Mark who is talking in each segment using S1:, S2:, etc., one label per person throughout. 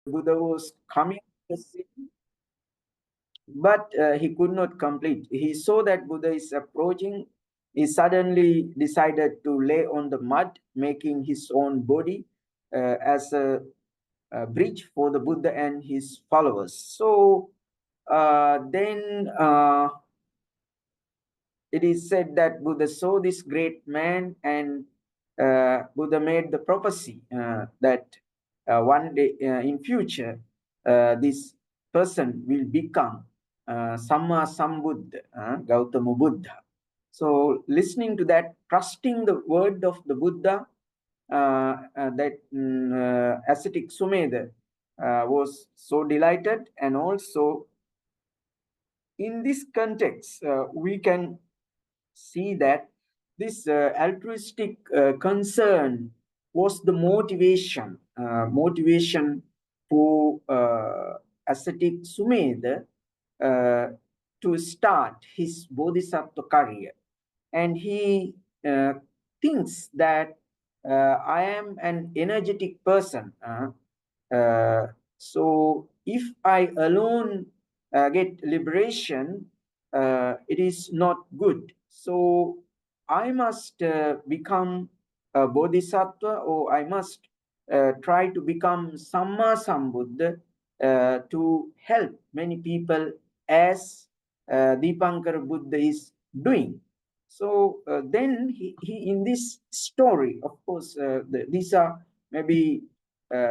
S1: Buddha was coming to the scene, but he could not complete. He saw that Buddha is approaching. He suddenly decided to lay on the mud, making his own body as a bridge for the Buddha and his followers. So then it is said that Buddha saw this great man, and Buddha made the prophecy that one day in future this person will become Samma Sambuddha, Gautama Buddha. So listening to that, trusting the word of the Buddha, that ascetic Sumedha was so delighted. And also in this context, we can see that this altruistic concern was the motivation for ascetic Sumedha to start his Bodhisattva career. And he thinks that I am an energetic person. So if I alone get liberation, it is not good. So I must become a bodhisattva, or I must try to become Samma Sambuddha to help many people, as Dipankara Buddha is doing. So then he in this story, of course, these are maybe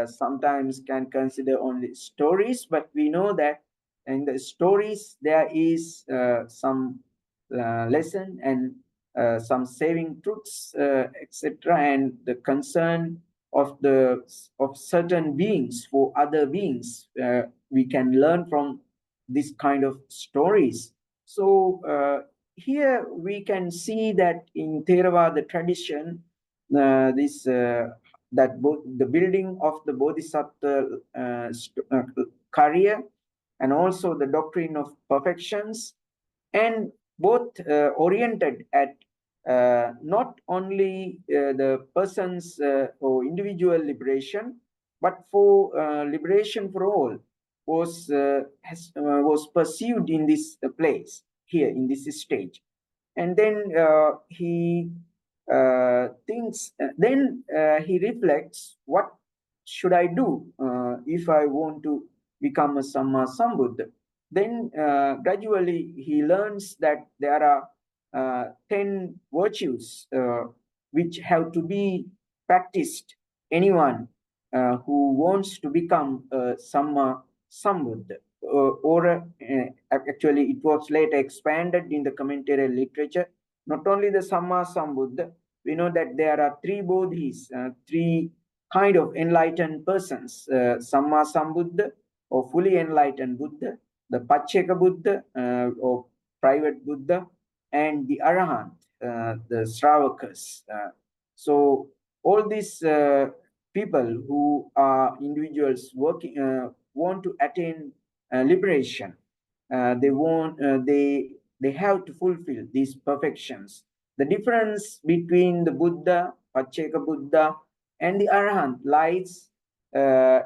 S1: sometimes can consider only stories, but we know that in the stories there is some lesson and some saving truths, etc., and the concern of certain beings for other beings. We can learn from this kind of stories. So here we can see that in Theravada tradition, this that both the building of the Bodhisattva career, and also the doctrine of perfections, and both oriented at not only the person's or individual liberation, but for liberation for all, was pursued in this place here in this stage. And then he thinks, then he reflects, what should I do if I want to become a Samma Sambuddha? Then gradually he learns that there are 10 virtues which have to be practiced. Anyone who wants to become a Samma Sambuddha, or actually it was later expanded in the commentary literature. Not only the Samma Sambuddha, we know that there are 3 bodhis, 3 kind of enlightened persons: Samma Sambuddha, or fully enlightened Buddha, the Pacceka Buddha, or private Buddha, and the Arahant, the Sravakas. So all these people who are individuals working want to attain liberation. They have to fulfill these perfections. The difference between the Buddha, Pacceka Buddha, and the Arahant lies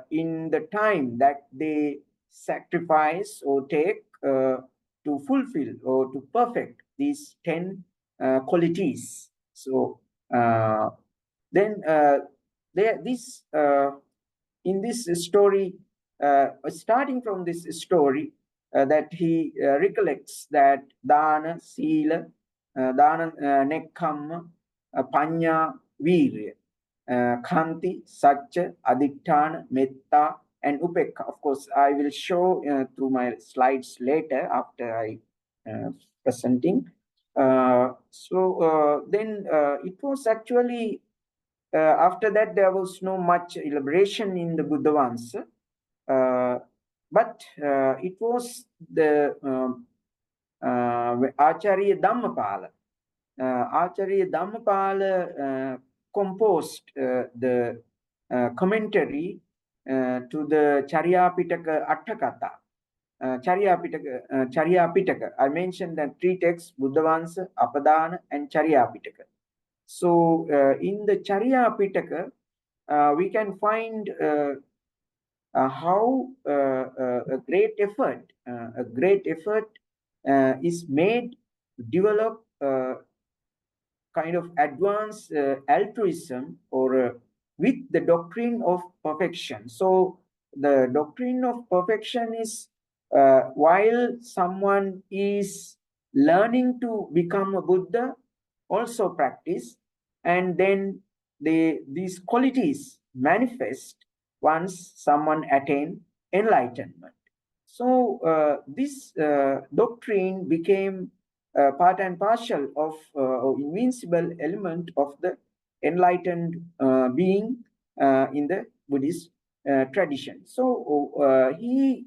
S1: in the time that they sacrifice or take to fulfill or to perfect these 10 qualities. So then this in this story, starting from this story, that he recollects that dana, sila, dana, nekkhamma, panya, virya, khanti, satya, aditthana, metta, and upekha. Of course, I will show through my slides later after I presenting. So then it was actually after that there was no much elaboration in the Buddha ones, but it was the Acharya Dhammapala. Acharya Dhammapala composed the commentary to the Charyapitaka Atthakatha. Charyapitaka. I mentioned that 3 texts: Buddhavansa, Apadana, and Charyapitaka. So in the Charyapitaka, we can find how a great effort is made to develop kind of advanced altruism or with the doctrine of perfection. So the doctrine of perfection is while someone is learning to become a Buddha, also practice, and then these qualities manifest once someone attain enlightenment. So this doctrine became part and parcel of invincible element of the enlightened being in the Buddhist tradition. So he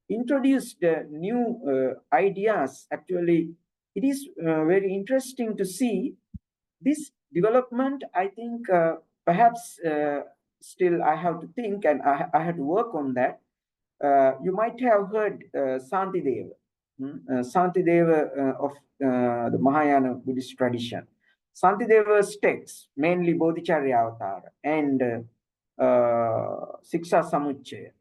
S1: introduced new ideas. Actually, it is very interesting to see this development. I think perhaps still I have to think and I have to work on that. You might have heard Santideva, Santideva of the Mahayana Buddhist tradition. Santideva's texts, mainly Bodhicharya Avatar and Siksha Samuccaya,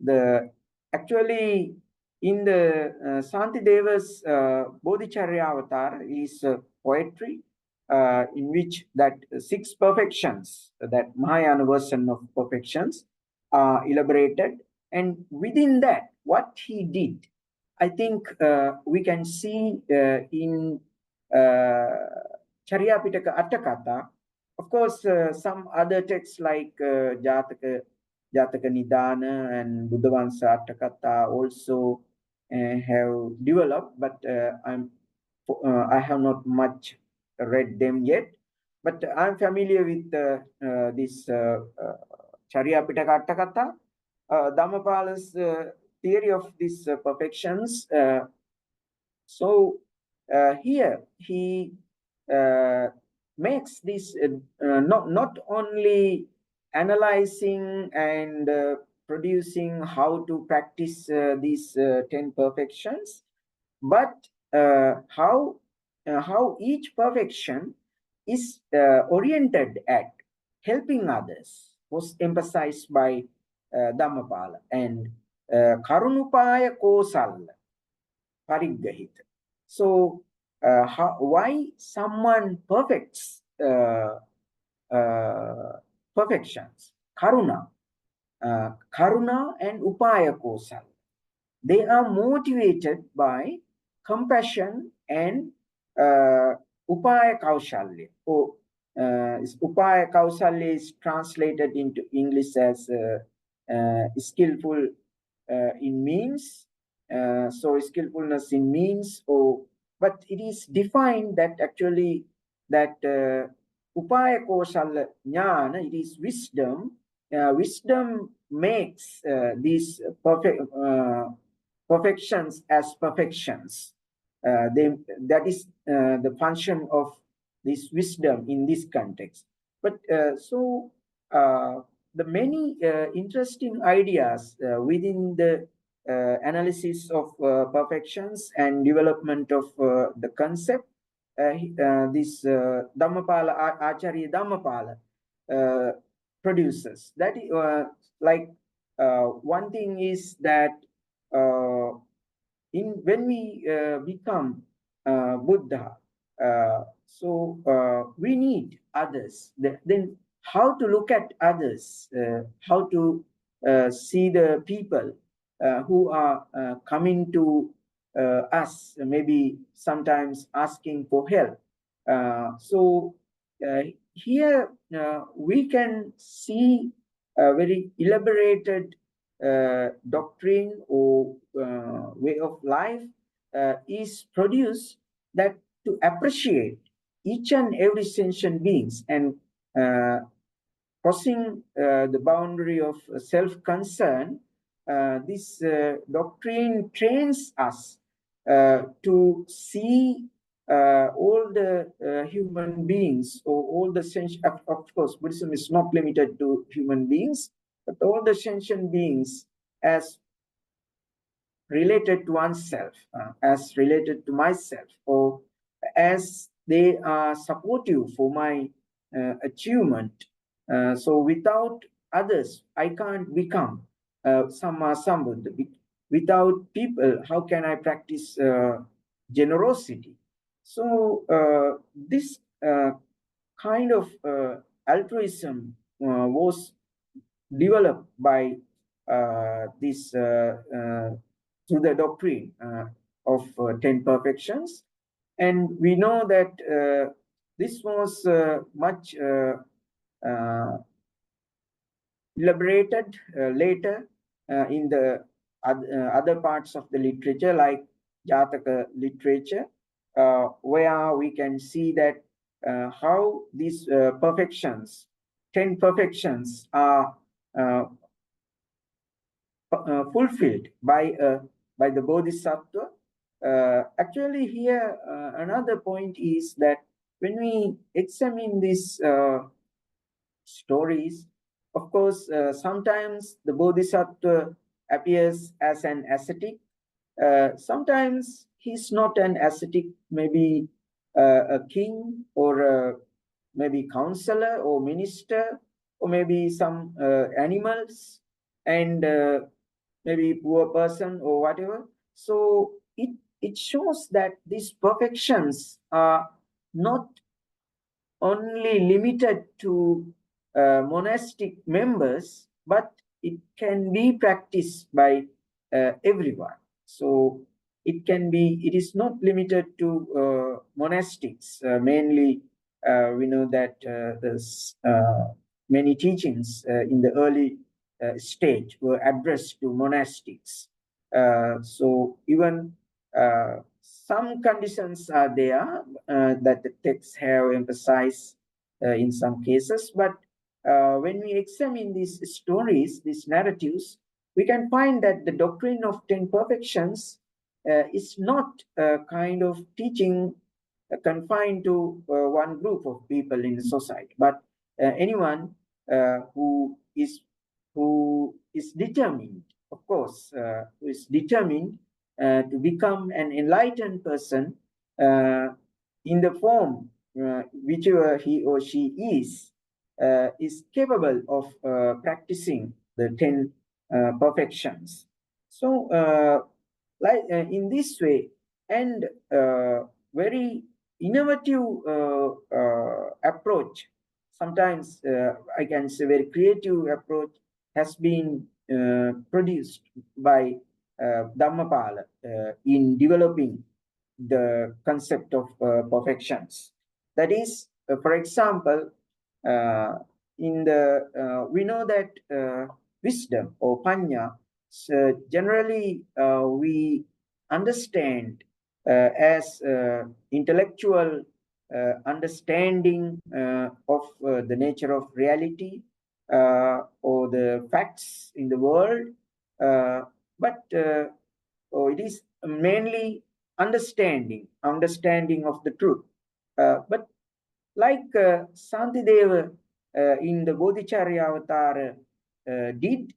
S1: the actually in the Santideva's Bodhicharya Avatar is poetry in which that six perfections, that Mahayana version of perfections, are elaborated. And within that, what he did, I think we can see in Chariyapitaka Attakatha. Of course, some other texts like Jataka Nidana and Buddhavansa Attakatha also have developed, but I have not much read them yet. But I'm familiar with this Chariyapitaka Attakatha. Dhammapala's theory of these perfections. So here he makes this not only analyzing and producing how to practice these 10 perfections, but how each perfection is oriented at helping others, was emphasized by Dhammapala, and Karunupaya Kosalla Pariggahita. So why someone perfects perfections? Karuna and Upaya Kosalla. They are motivated by compassion and Upaya Kaushalya. Upaya Kausalya is translated into English as skillful in means. So skillfulness in means, but it is defined that actually that Upaya Kausalya Jnana, it is wisdom. Wisdom makes these perfections as perfections. That is the function of this wisdom in this context. But so the many interesting ideas within the analysis of perfections and development of the concept, this Dhammapala, Acharya Dhammapala produces. That is like one thing is that when we become Buddha, so we need others. Then how to look at others, how to see the people who are coming to us, maybe sometimes asking for help. So here we can see a very elaborated doctrine or way of life is produced, that to appreciate each and every sentient beings and crossing the boundary of self-concern. This doctrine trains us to see all the human beings, or all the sentient, of course, Buddhism is not limited to human beings, but all the sentient beings as related to oneself, as related to myself, or as they are supportive for my achievement. So without others, I can't become. Samma Sambuddha. Without people, how can I practice generosity? So this kind of altruism was developed by this through the doctrine of 10 perfections. And we know that this was much elaborated later in the other parts of the literature, like Jataka literature, where we can see that how these perfections, 10 perfections, are fulfilled by the Bodhisattva. Actually, here another point is that when we examine these stories, of course, sometimes the Bodhisattva appears as an ascetic. Sometimes he's not an ascetic, maybe a king or maybe counselor or minister, or maybe some animals, and maybe poor person or whatever. So it shows that these perfections are not only limited to monastic members, but it can be practiced by everyone. So it is not limited to monastics. Mainly, we know that there's many teachings in the early stage were addressed to monastics. So even some conditions are there that the texts have emphasized in some cases, but when we examine these stories, these narratives, we can find that the doctrine of 10 perfections is not a kind of teaching confined to one group of people in the society, but anyone who is determined, of course, who is determined to become an enlightened person in the form whichever he or she is capable of practicing the 10 perfections. So, like in this way, and very innovative approach, sometimes I can say very creative approach, has been produced by Dhammapala in developing the concept of perfections. That is, for example, in the we know that wisdom or panya, generally we understand as intellectual understanding of the nature of reality or the facts in the world, but it is mainly understanding of the truth. But like Santideva in the Bodhicharya avatar did,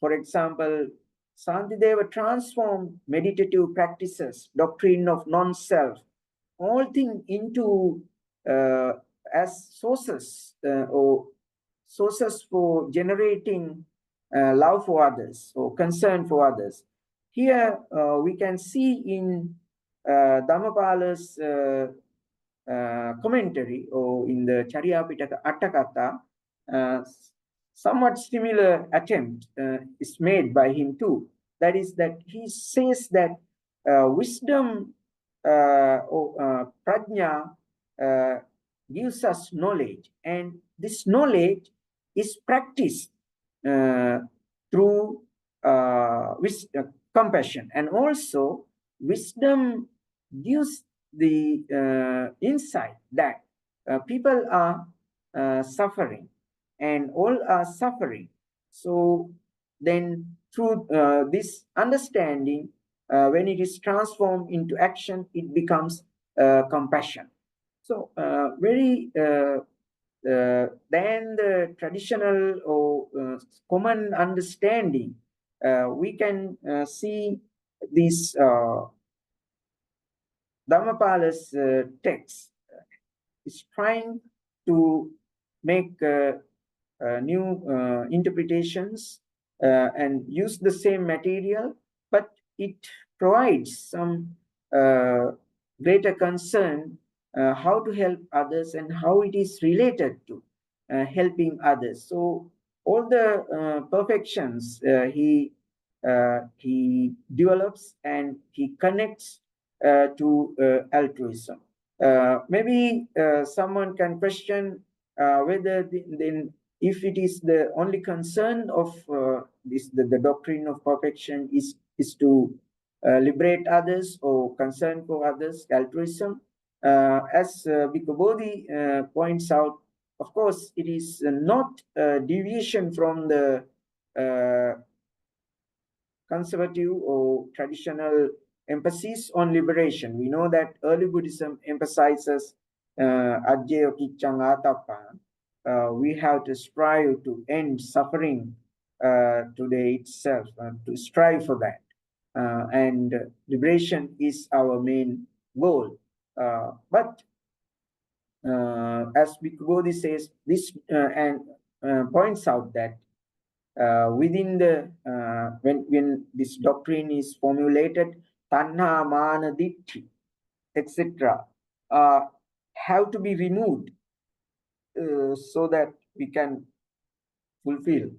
S1: for example, Santideva transformed meditative practices, doctrine of non-self, all things into as sources or sources for generating love for others or concern for others. Here we can see in Dhammapala's commentary or in the Charyapitaka Attakatha, somewhat similar attempt is made by him too. That is that he says that wisdom or prajna gives us knowledge, and this knowledge is practiced through compassion, and also wisdom gives the insight that people are suffering and all are suffering. So then through this understanding, when it is transformed into action, it becomes compassion. So very than the traditional or common understanding, we can see this Dhammapala's text is trying to make new interpretations and use the same material, but it provides some greater concern how to help others and how it is related to helping others. So all the perfections he develops and he connects to altruism. Maybe someone can question whether then if it is the only concern of the doctrine of perfection is to liberate others or concern for others, altruism. As Bhikkhu Bodhi points out, of course, it is not a deviation from the conservative or traditional emphasis on liberation. We know that early Buddhism emphasizes ajjeya kiccang atappa. We have to strive to end suffering today itself, to strive for that. And liberation is our main goal. But as Bhikkhu Bodhi says, this and points out that within the when this doctrine is formulated, tanha, mana, ditti, etc., have to be removed so that we can fulfill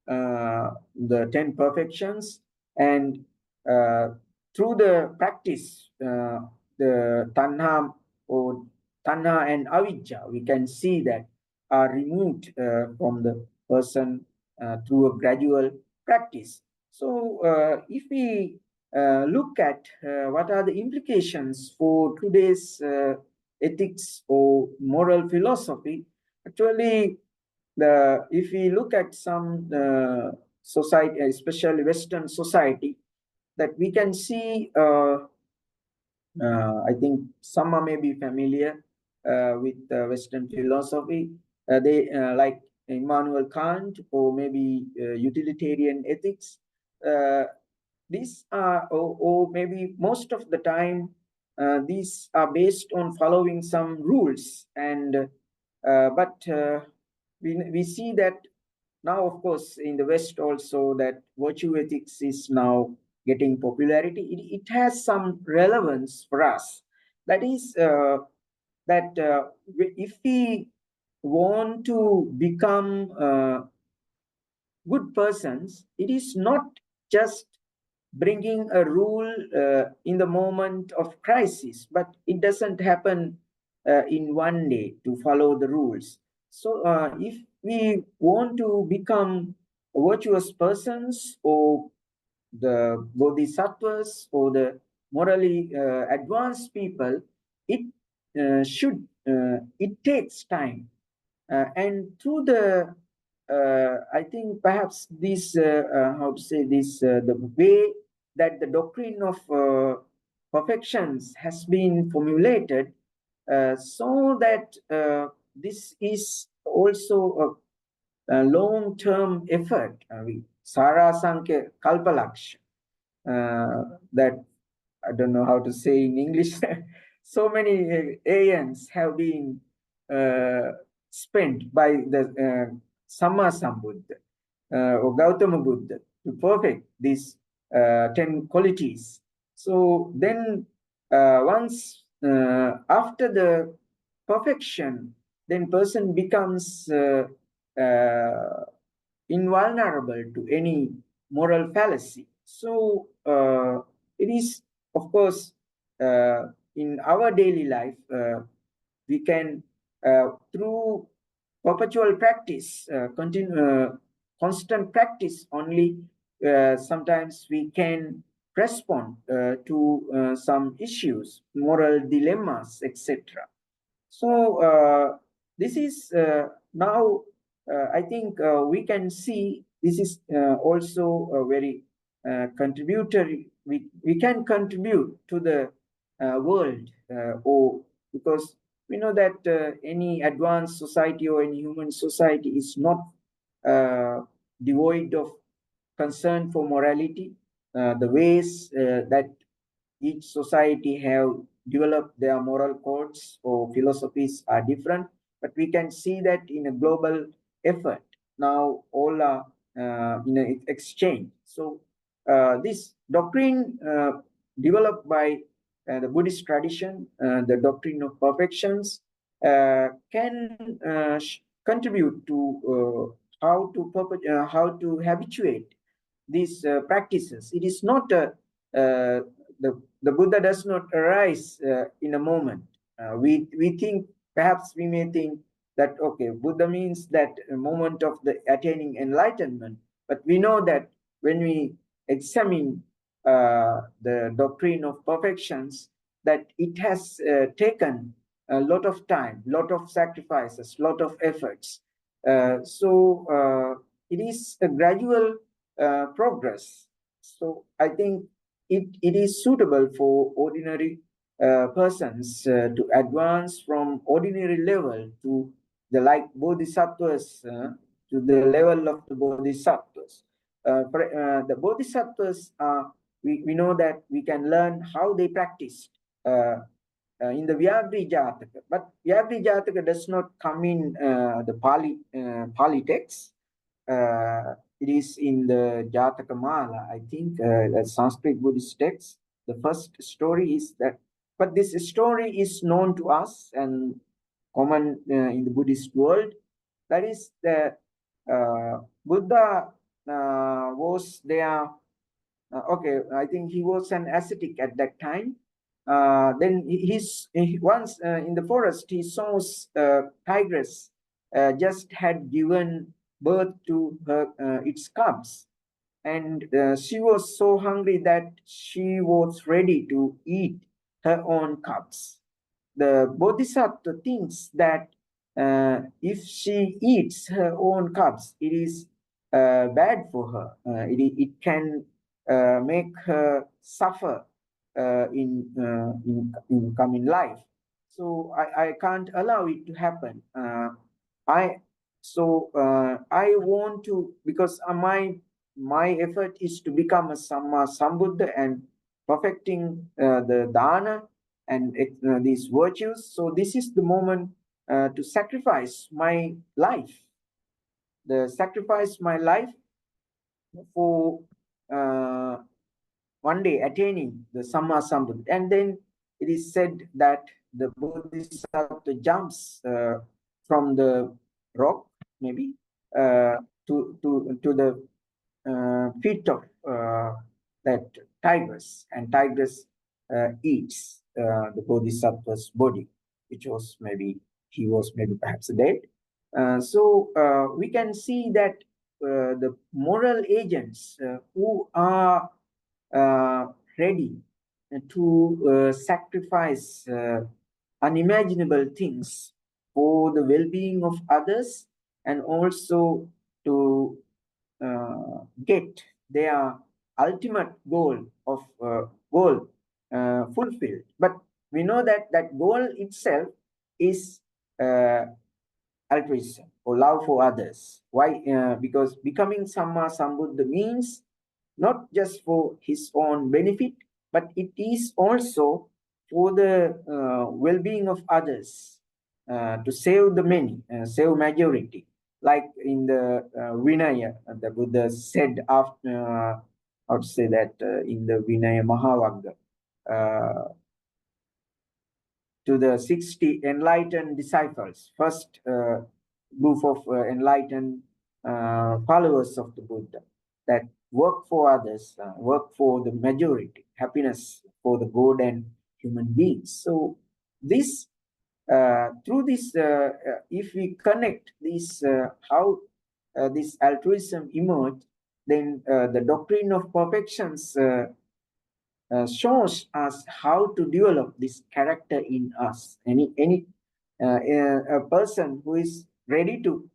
S1: the 10 perfections. And through the practice, the tanha or tanha and avijja, we can see that are removed from the person through a gradual practice. So if we look at what are the implications for today's ethics or moral philosophy, actually, if we look at some society, especially Western society, that we can see, I think some are maybe familiar with Western philosophy. They like Immanuel Kant or maybe utilitarian ethics. These are, or maybe most of the time, these are based on following some rules. And but we see that now, of course, in the West also, that virtue ethics is now getting popularity. It has some relevance for us. That is that if we want to become good persons, it is not just bringing a rule in the moment of crisis, but it doesn't happen in one day to follow the rules. So if we want to become virtuous persons or the bodhisattvas or the morally advanced people, it it takes time. And through the I think perhaps this how to say this the way that the doctrine of perfections has been formulated, so that this is also a long-term effort. Sara Sankhya Kalpalaksha, that I don't know how to say in English. So many aeons have been spent by the Samma Sambuddha or Gautama Buddha to perfect these 10 qualities. So then once after the perfection, then person becomes invulnerable to any moral fallacy. So it is, of course, in our daily life, we can, through perpetual practice, constant practice only, sometimes we can respond to some issues, moral dilemmas, etc. So this is now, I think we can see this is also a very contributory. We can contribute to the world, or because we know that any advanced society or any human society is not devoid of concern for morality. The ways that each society have developed their moral codes or philosophies are different, but we can see that in a global effort, now all are in an exchange. So this doctrine developed by the Buddhist tradition, the doctrine of perfections, can contribute to how to habituate these practices. It is not the Buddha does not arise in a moment. We think, perhaps we may think that, okay, Buddha means that a moment of the attaining enlightenment. But we know that when we examine the doctrine of perfections, that it has taken a lot of time, lot of sacrifices, lot of efforts. So it is a gradual progress. So I think it is suitable for ordinary persons to advance from ordinary level to the like bodhisattvas, to the level of the bodhisattvas. The bodhisattvas are, we know that we can learn how they practiced in the Vyagri Jataka, but Vyagri Jataka does not come in the Pali text. It is in the Jataka Mala, I think, the Sanskrit Buddhist text. The first story is that, but this story is known to us and common in the Buddhist world. That is the Buddha was there. Okay, I think he was an ascetic at that time. Then once in the forest, he saw tigress just had given birth to its cubs, and she was so hungry that she was ready to eat her own cubs. The bodhisattva thinks that if she eats her own cubs, it is bad for her. It can make her suffer in coming life. So I can't allow it to happen. I want to, because my effort is to become a Samma Sambuddha and perfecting the dana and these virtues. So this is the moment to sacrifice my life. Sacrifice my life for one day attaining the Samma Sambuddha. And then it is said that the Bodhisattva jumps from the rock, maybe, to the feet of that tigress, and tigress eats the Bodhisattva's body, which was maybe, he was maybe perhaps dead. So we can see that the moral agents who are ready to sacrifice unimaginable things for the well-being of others, and also to get their ultimate goal of fulfilled. But we know that that goal itself is altruism, or love for others. Why? Because becoming Samma Sambuddha means not just for his own benefit, but it is also for the well-being of others, to save the many, save majority. Like in the Vinaya, the Buddha said after, I would say that in the Vinaya Mahavagga, to the 60 enlightened disciples, first group of enlightened followers of the Buddha, that work for others, work for the majority, happiness for the God and human beings. So this, through this, if we connect this, how this altruism emerged, then the doctrine of perfections shows us how to develop this character in us. A person who is ready to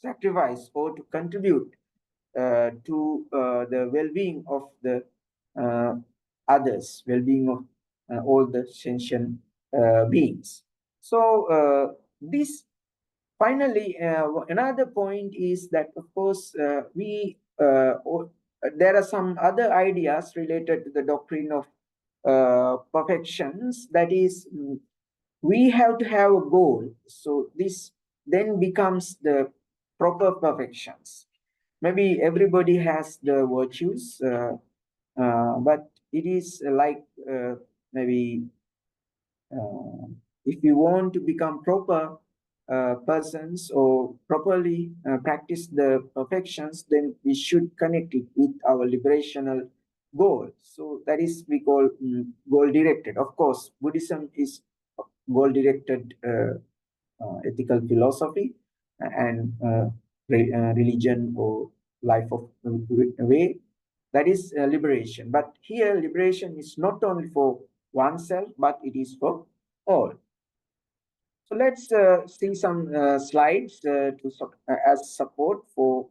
S1: sacrifice or to contribute to the well-being of the others, well-being of all the sentient beings. So this, finally, another point is that, of course, there are some other ideas related to the doctrine of perfections. That is, we have to have a goal. So this then becomes the proper perfections. maybe everybody has the virtues, but it is like maybe if you want to become proper persons or properly practice the perfections, then we should connect it with our liberational goal. So that is we call goal directed. Of course, Buddhism is goal directed ethical philosophy and religion or life of way, that is liberation. But here liberation is not only for oneself, but it is for all. So let's see some slides as support for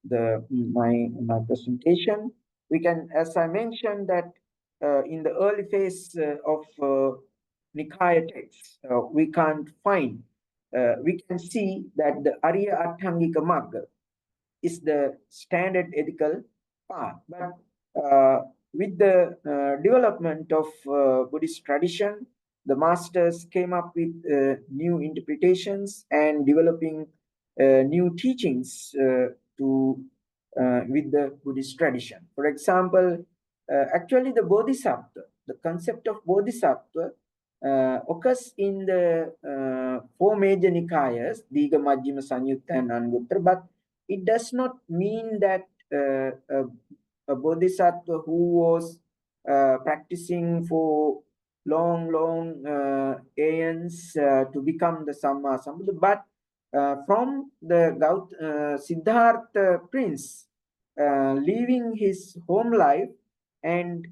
S1: my presentation. We can, as I mentioned, that in the early phase of Nikaya texts, we can't find. We can see that the Arya Arthangika Magga is the standard ethical path. But with the development of Buddhist tradition, the masters came up with new interpretations and developing new teachings to with the Buddhist tradition. For example, actually the Bodhisattva, the concept of Bodhisattva occurs in the four major Nikayas, Diga, Majjhima, Sanyutta, and Anguttara, but it does not mean that a bodhisattva who was practicing for long aeons to become the Samma Sambuddha, but from the Siddhartha prince leaving his home life and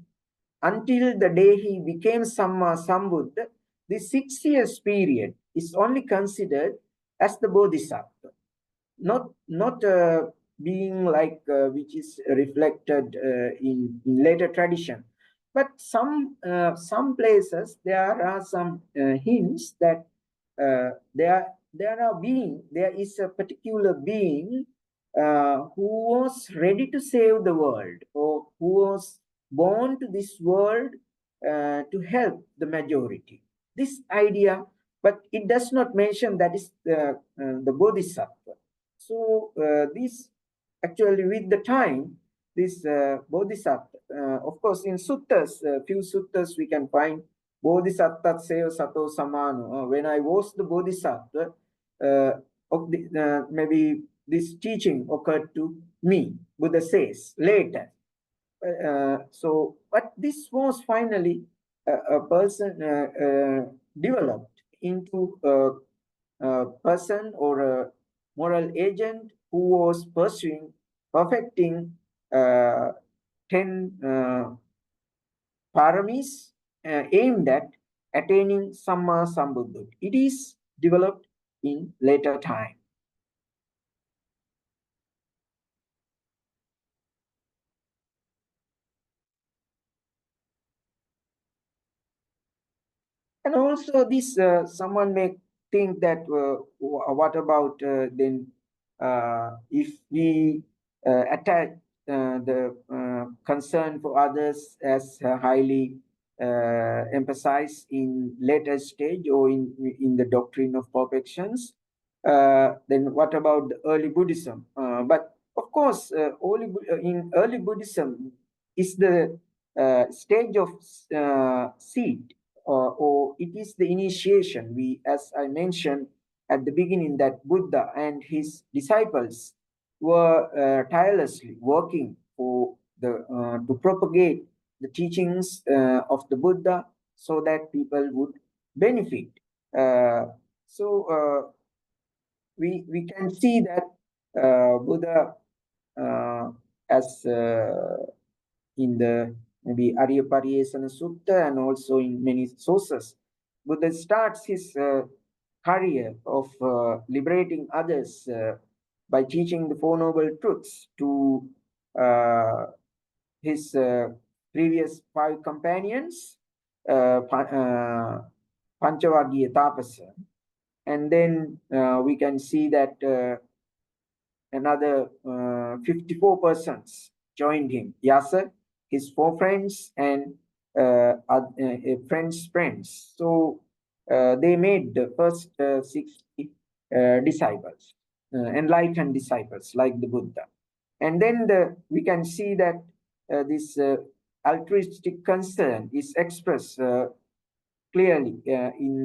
S1: until the day he became Samma Sambuddha, this 6 years period is only considered as the bodhisattva, not being like which is reflected in later tradition, but some places there are some hints that there is a particular being who was ready to save the world, or who was born to this world to help the majority. This idea, but it does not mention that is the bodhisattva. So this actually with the time, this bodhisattva, of course in suttas, few suttas we can find bodhisattva seva sato samano. When I was the bodhisattva, maybe this teaching occurred to me, Buddha says later. But this was finally a person developed into a person or a moral agent who was pursuing, perfecting 10 paramis aimed at attaining Samma Sambuddha. It is developed in later time. And also this, someone may think that, what about then if we attach the concern for others as highly emphasized in later stage or in the doctrine of perfections, then what about the early Buddhism? But of course, in early Buddhism is the stage of seed, or it is the initiation. We, as I mentioned at the beginning, that Buddha and his disciples were tirelessly working for to propagate the teachings of the Buddha so that people would benefit. We can see that Buddha, as in the maybe Arya Pariyesana Sutta and also in many sources, Buddha starts his career of liberating others by teaching the Four Noble Truths to his previous 5 companions, Panchavaggiya Tapasa. And then we can see that another 54 persons joined him. Yasa, his 4 friends, and friends. So they made the first 60 disciples, enlightened disciples like the Buddha. And then we can see that this altruistic concern is expressed clearly in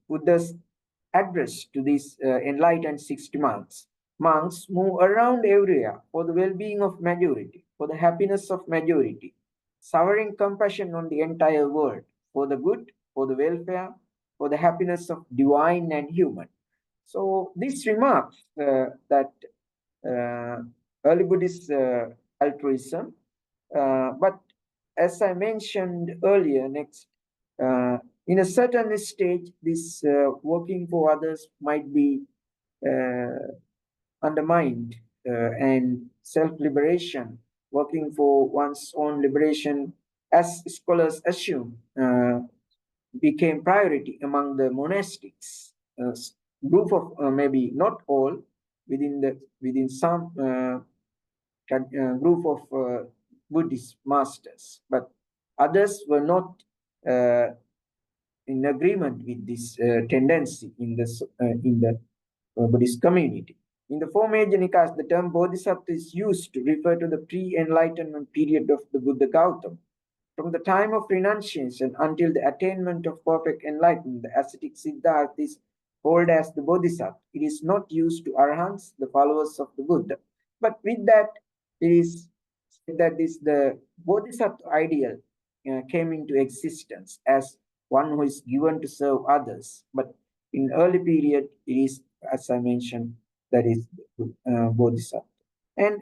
S1: Buddha's address to these enlightened 60 monks. Monks move around everywhere for the well-being of majority, for the happiness of majority, showering compassion on the entire world, for the good, for the welfare, for the happiness of divine and human. So this remarks that early Buddhist altruism, but as I mentioned earlier, in a certain stage, this working for others might be undermined, and self-liberation, working for one's own liberation, as scholars assume, became priority among the monastics. Group of maybe not all within some group of Buddhist masters, but others were not uh, in agreement with this tendency in the Buddhist community. In the four major Nikas, the term Bodhisattva is used to refer to the pre-enlightenment period of the Buddha Gautama. From the time of renunciation until the attainment of perfect enlightenment, the ascetic Siddhartha is called as the Bodhisattva. It is not used to Arahants, the followers of the Buddha. But with that, it is said that the Bodhisattva ideal came into existence as one who is given to serve others. But in early period, it is, as I mentioned, that is Bodhisattva. And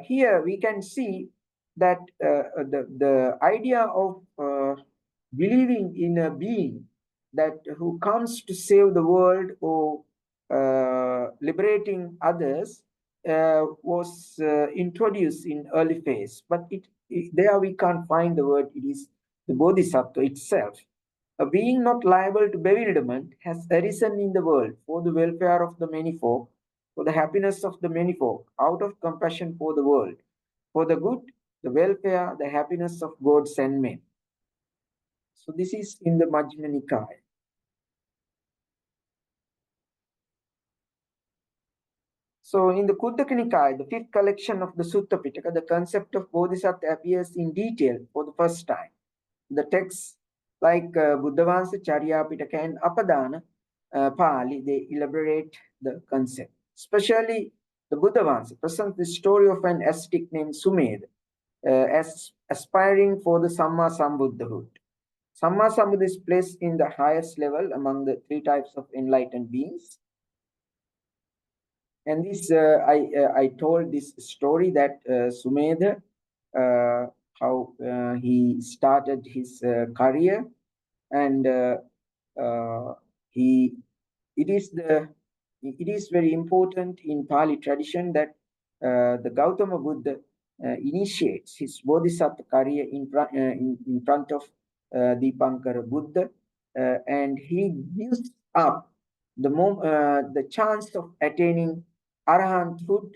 S1: here we can see that the idea of believing in a being that who comes to save the world or liberating others was introduced in early phase, but there we can't find the word. It is the Bodhisattva itself. A being not liable to bewilderment has arisen in the world for the welfare of the many folk, for the happiness of the many folk, out of compassion for the world, for the good, the welfare, the happiness of gods and men. So this is in the Majjhima Nikaya. So in the Kuddaka Nikaya, the fifth collection of the Sutta Pitaka, the concept of Bodhisattva appears in detail for the first time. The texts like Buddhavansa, Charya Pitaka, and Apadana Pali, they elaborate the concept. Especially the Buddhavansa presents the story of an ascetic named Sumedha as aspiring for the Samma Sambuddhahood. Samma Sambuddha is placed in the highest level among the three types of enlightened beings. And this, I told this story that Sumedha, how he started his career, and it is very important in Pali tradition that the Gautama Buddha initiates his Bodhisattva career in front of Dipankara Buddha, and he gives up the chance of attaining arahanthood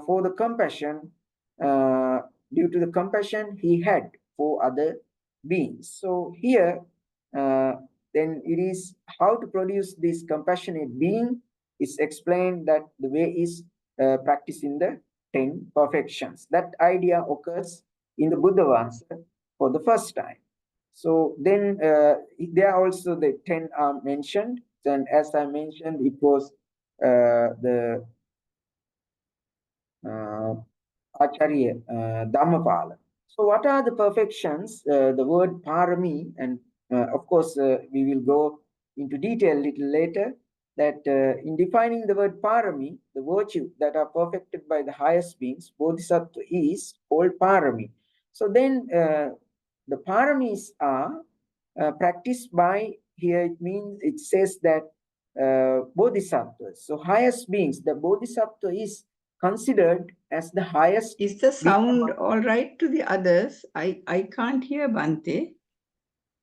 S1: for the compassion, due to the compassion he had for other beings. So here, then it is how to produce this compassionate being is explained that the way is practicing the 10 perfections. That idea occurs in the Buddhavansa for the first time. So then there are also the 10 are mentioned. And as I mentioned, it was the Acharya Dhammapala. So what are the perfections? The word parami, and of course we will go into detail a little later, that in defining the word parami, the virtue that are perfected by the highest beings, bodhisattva is called parami. So then the paramis are practiced by, here it means, it says that bodhisattvas, so highest beings, the bodhisattva is considered as the highest.
S2: Is the sound all right to the others? I can't hear Bhante.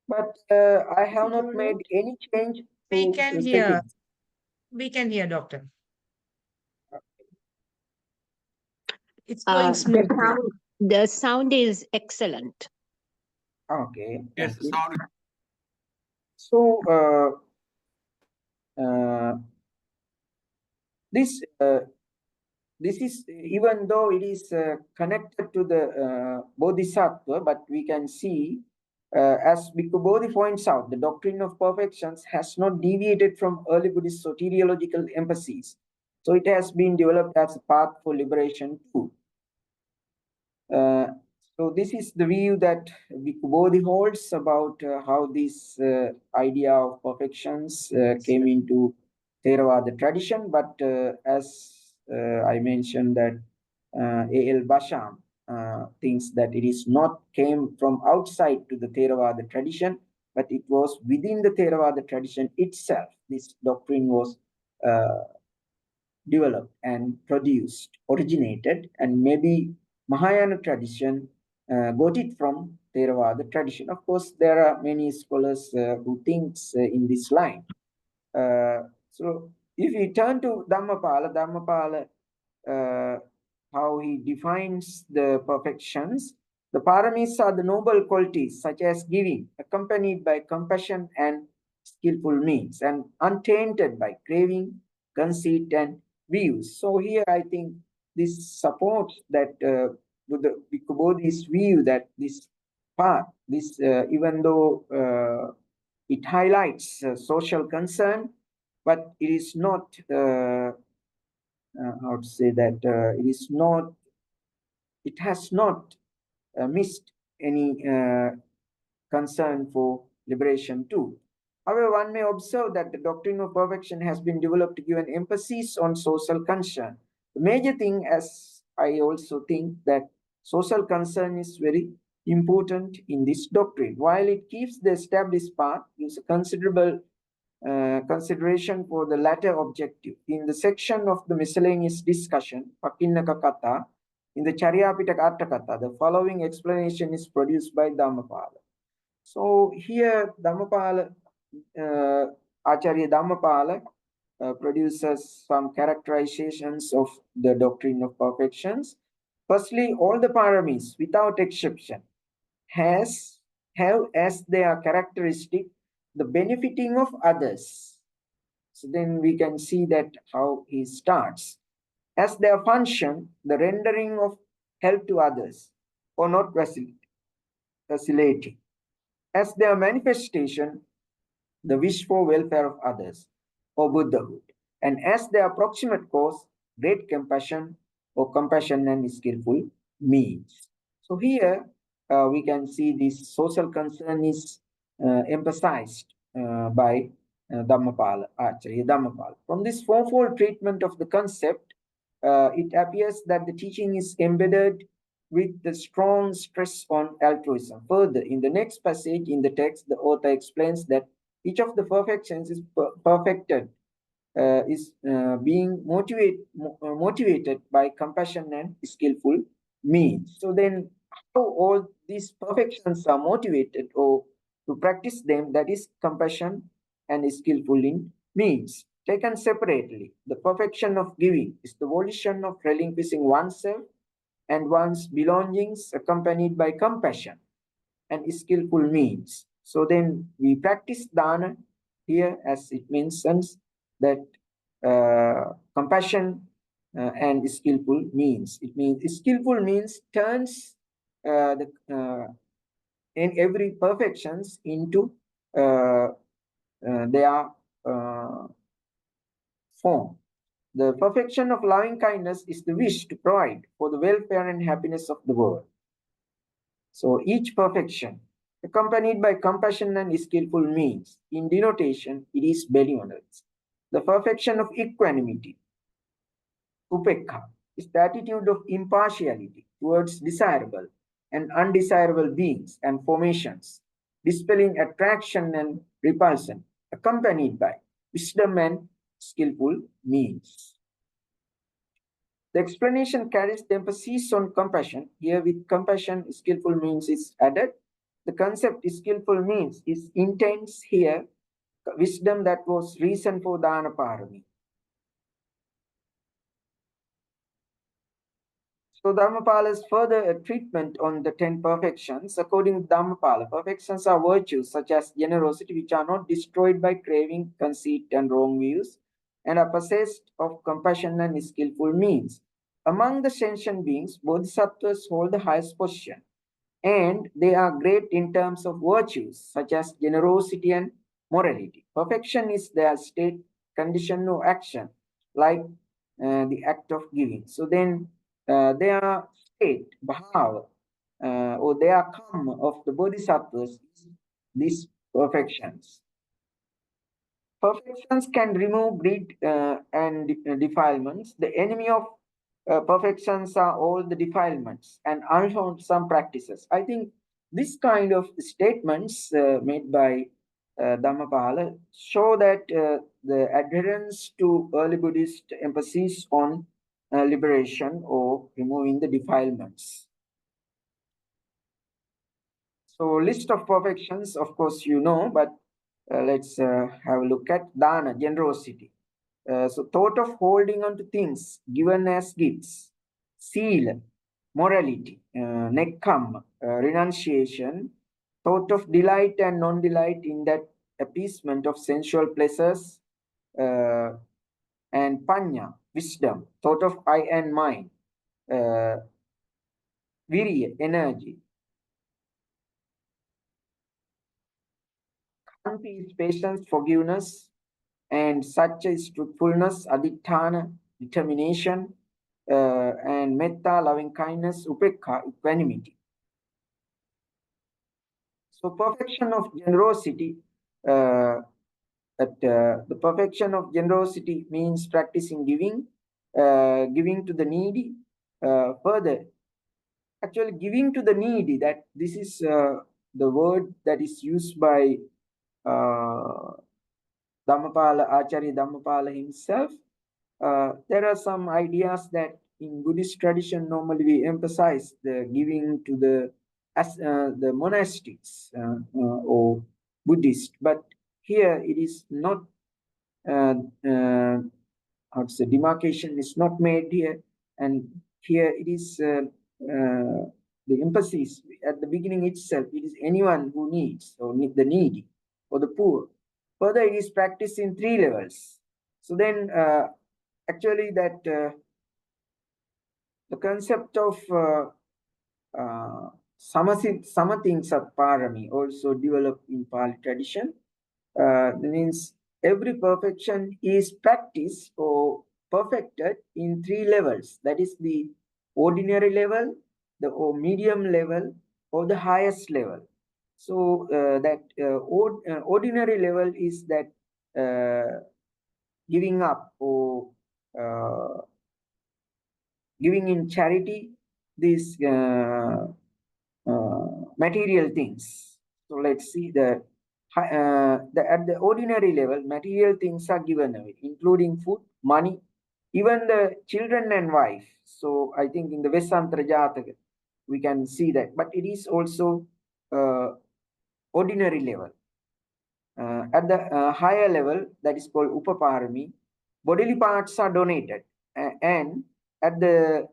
S1: But I have not made any change to
S3: We can hear.
S1: settings.
S3: We can hear, Doctor. It's going smoothly.
S4: The sound is excellent.
S1: Okay.
S5: Yes,
S1: thank you.
S5: sound.
S1: So this this is, even though it is connected to the Bodhisattva, but we can see, as Bhikkhu Bodhi points out, the doctrine of perfections has not deviated from early Buddhist soteriological emphases. So it has been developed as a path for liberation too. So this is the view that Bhikkhu Bodhi holds about how this idea of perfections came into Theravada tradition. But as I mentioned, that A.L. Basham thinks that it is not came from outside to the Theravada tradition, but it was within the Theravada tradition itself. This doctrine was developed and produced, originated, and maybe Mahayana tradition got it from Theravada tradition. Of course, there are many scholars who thinks in this line. So if we turn to Dhammapala, how he defines the perfections, the paramis are the noble qualities such as giving, accompanied by compassion and skillful means, and untainted by craving, conceit, and views. So here I think this supports that the Bhikkhu Bodhi's view that this part, this even though it highlights social concern, but it is not how to say that it is not, it has not missed any concern for liberation too. However, one may observe that the doctrine of perfection has been developed to give an emphasis on social concern. The major thing, as I also think, that social concern is very important in this doctrine. While it keeps the established path, gives a considerable consideration for the latter objective. In the section of the miscellaneous discussion, Pakinnaka Katha, in the Charyapitaka Atthakatha, the following explanation is produced by Dhammapala. So here Dhammapala, Acharya Dhammapala produces some characterizations of the doctrine of perfections. Firstly, all the paramis, without exception, have as their characteristic the benefiting of others. So then we can see that how he starts. As their function, the rendering of help to others, or not vacillating. As their manifestation, the wish for welfare of others, or Buddhahood. And as their approximate cause, great compassion, or compassion and skillful means. So here we can see this social concern is emphasized by Dhammapala, Acharya Dhammapala. From this fourfold treatment of the concept, it appears that the teaching is embedded with the strong stress on altruism. Further, in the next passage in the text, the author explains that each of the perfections is perfected, is being motivated by compassion and skillful means. So then, how all these perfections are motivated, or to practice them, that is compassion and skillful in means. Taken separately, the perfection of giving is the volition of relinquishing oneself and one's belongings, accompanied by compassion and skillful means. So then we practice dana here, as it mentions that compassion and skillful means. It means skillful means turns in every perfections into their form. The perfection of loving kindness is the wish to provide for the welfare and happiness of the world. So each perfection, accompanied by compassion and skillful means, in denotation, it is benevolence. The perfection of equanimity, upekha, is the attitude of impartiality towards desirable and undesirable beings and formations, dispelling attraction and repulsion, accompanied by wisdom and skillful means. The explanation carries the emphasis on compassion. Here with compassion, skillful means is added. The concept skillful means is intense here, wisdom that was reason for dana parami. So Dhammapala's further treatment on the 10 perfections. According to Dhammapala, perfections are virtues such as generosity, which are not destroyed by craving, conceit, and wrong views, and are possessed of compassion and skillful means. Among the sentient beings, bodhisattvas hold the highest position, and they are great in terms of virtues such as generosity and morality. Perfection is their state condition of action, like the act of giving. So then their state, bhava, or their karma of the bodhisattvas is these perfections. Perfections can remove greed and defilements. The enemy of perfections are all the defilements and unwholesome practices. I think this kind of statements made by Dhammapala show that the adherence to early Buddhist emphasis on liberation or removing the defilements. So list of perfections, of course, you know, but let's have a look at dana, generosity. So thought of holding on to things given as gifts, seal, morality, nekkhamma, renunciation, thought of delight and non-delight in that appeasement of sensual pleasures, and panya, wisdom, thought of I and mine, uh, virya, energy, khanti is patience, forgiveness, and satya is truthfulness, adhitthana, determination, and metta, loving kindness, upekha, equanimity. So perfection of generosity, the perfection of generosity means practicing giving, giving to the needy. Further, actually giving to the needy, that this is the word that is used by uh, Dhammapala, Acharya Dhammapala himself. There are some ideas that in Buddhist tradition normally we emphasize the giving to the monastics or Buddhist, but here it is not. Uh, uh, how to say, demarcation is not made here, and here it is the emphasis at the beginning itself. It is anyone who needs, or the needy, or the poor. Further, it is practiced in 3 levels. So then, actually, that the concept of samatin satparami also developed in Pali tradition. Means every perfection is practiced or perfected in 3 levels. That is the ordinary level, the or medium level, or the highest level. So that ordinary level is that giving up or uh, giving in charity these material things. So let's see at the ordinary level, material things are given away, including food, money, even the children and wife. So I think in the Vesantra Jataka, we can see that. But it is also ordinary level. At the higher level, that is called Upaparami, bodily parts are donated. And at the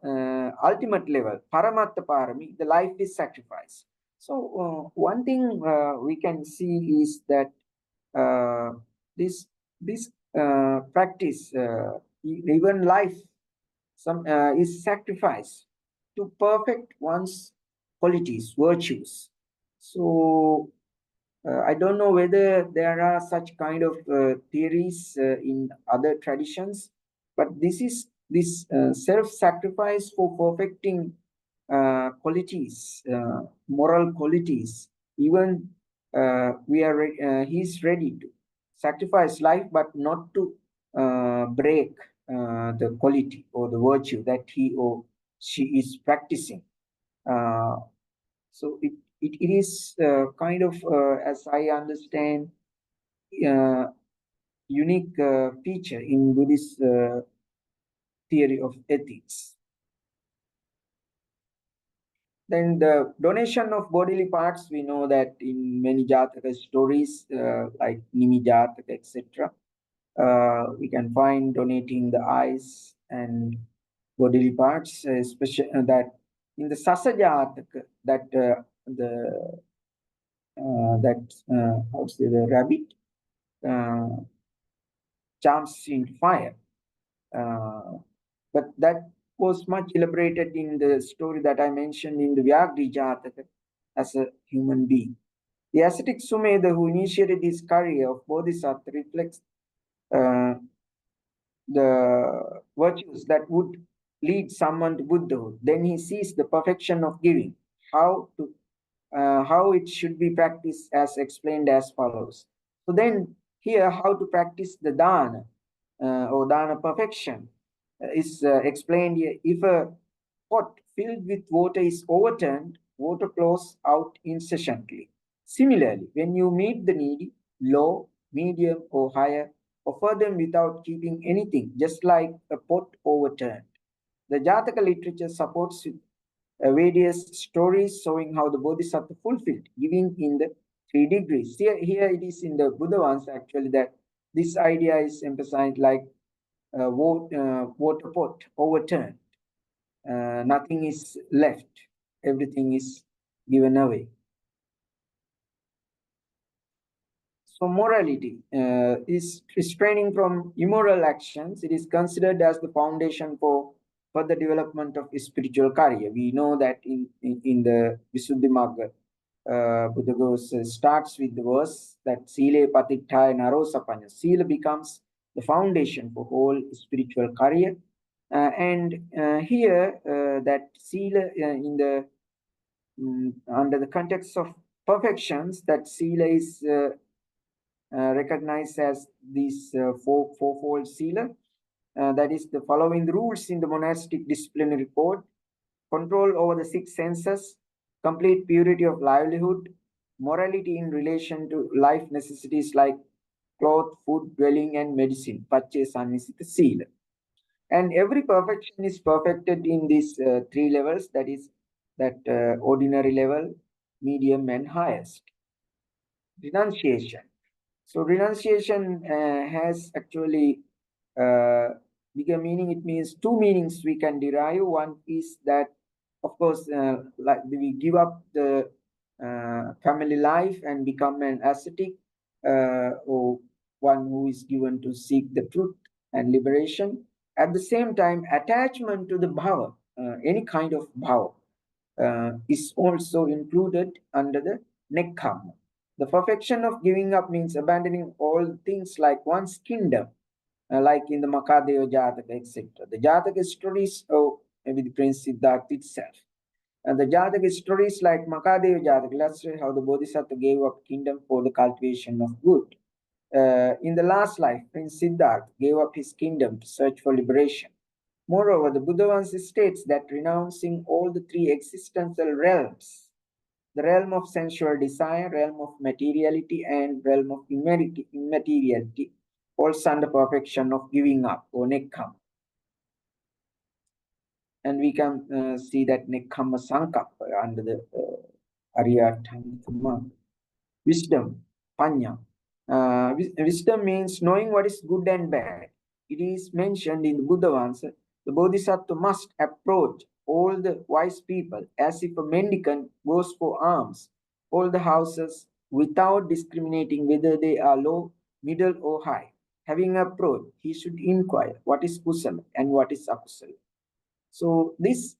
S1: ultimate level, Paramatta Parami, the life is sacrificed. So one thing we can see is that uh, this practice, even life, is sacrificed to perfect one's qualities, virtues. So I don't know whether there are such kind of theories in other traditions, but this self-sacrifice for perfecting qualities, moral qualities. Even he's ready to sacrifice life, but not to break the quality or the virtue that he or she is practicing. Uh, so it is kind of, as I understand, uh, unique feature in Buddhist theory of ethics. Then the donation of bodily parts, we know that in many Jataka stories, like Nimi Jataka, etc., we can find donating the eyes and bodily parts, especially that in the Sasa Jataka, that how to say, the rabbit jumps into fire. But that was much elaborated in the story that I mentioned in the Vyagri Jataka as a human being. The ascetic Sumedha who initiated his career of Bodhisattva reflects the virtues that would lead someone to Buddhahood. Then he sees the perfection of giving, how it should be practiced as explained as follows. So then here how to practice the dana or dana perfection is explained here. If a pot filled with water is overturned, water flows out incessantly. Similarly, when you meet the needy, low, medium, or higher, offer them without keeping anything, just like a pot overturned. The Jataka literature supports various stories showing how the Bodhisattva fulfilled giving in the 3 degrees. Here it is in the Buddha ones actually that this idea is emphasized like water pot overturned. Nothing is left. Everything is given away. So morality is restraining from immoral actions. It is considered as the foundation for further development of spiritual career. We know that in the Visuddhimagga, Buddha goes starts with the verse that Sile Patittaya Narosapanya. Sila becomes the foundation for whole spiritual career. Here that Sila in the under the context of perfections, that Sila is recognized as these fourfold Sila. That is the following rules in the monastic disciplinary code: control over the 6 senses, complete purity of livelihood, morality in relation to life necessities like cloth, food, dwelling, and medicine, pache sannisita sila. And every perfection is perfected in these 3 levels, that is, that ordinary level, medium, and highest. Renunciation. So renunciation has actually bigger meaning. It means 2 meanings we can derive. One is that, of course, like we give up the family life and become an ascetic, or one who is given to seek the truth and liberation. At the same time, attachment to the bhava, any kind of bhava, is also included under the nekkhamma. The perfection of giving up means abandoning all things like one's kingdom, like in the Makadeo Jataka, etc. The Jataka stories of maybe the Prince Siddhartha itself. And the Jataka stories like Makadeo Jataka illustrate how the Bodhisattva gave up kingdom for the cultivation of good. In the last life, Prince Siddhartha gave up his kingdom to search for liberation. Moreover, the Buddha once states that renouncing all the 3 existential realms, the realm of sensual desire, realm of materiality, and realm of immateriality, falls under perfection of giving up or nekkhamma. And we can see that nekkhamma sankappa under the Ariyatthana. Wisdom, panya. Wisdom means knowing what is good and bad. It is mentioned in the Buddha once, the Bodhisattva must approach all the wise people as if a mendicant goes for alms, all the houses, without discriminating whether they are low, middle, or high. Having approached, he should inquire what is kusala and what is akusala. So this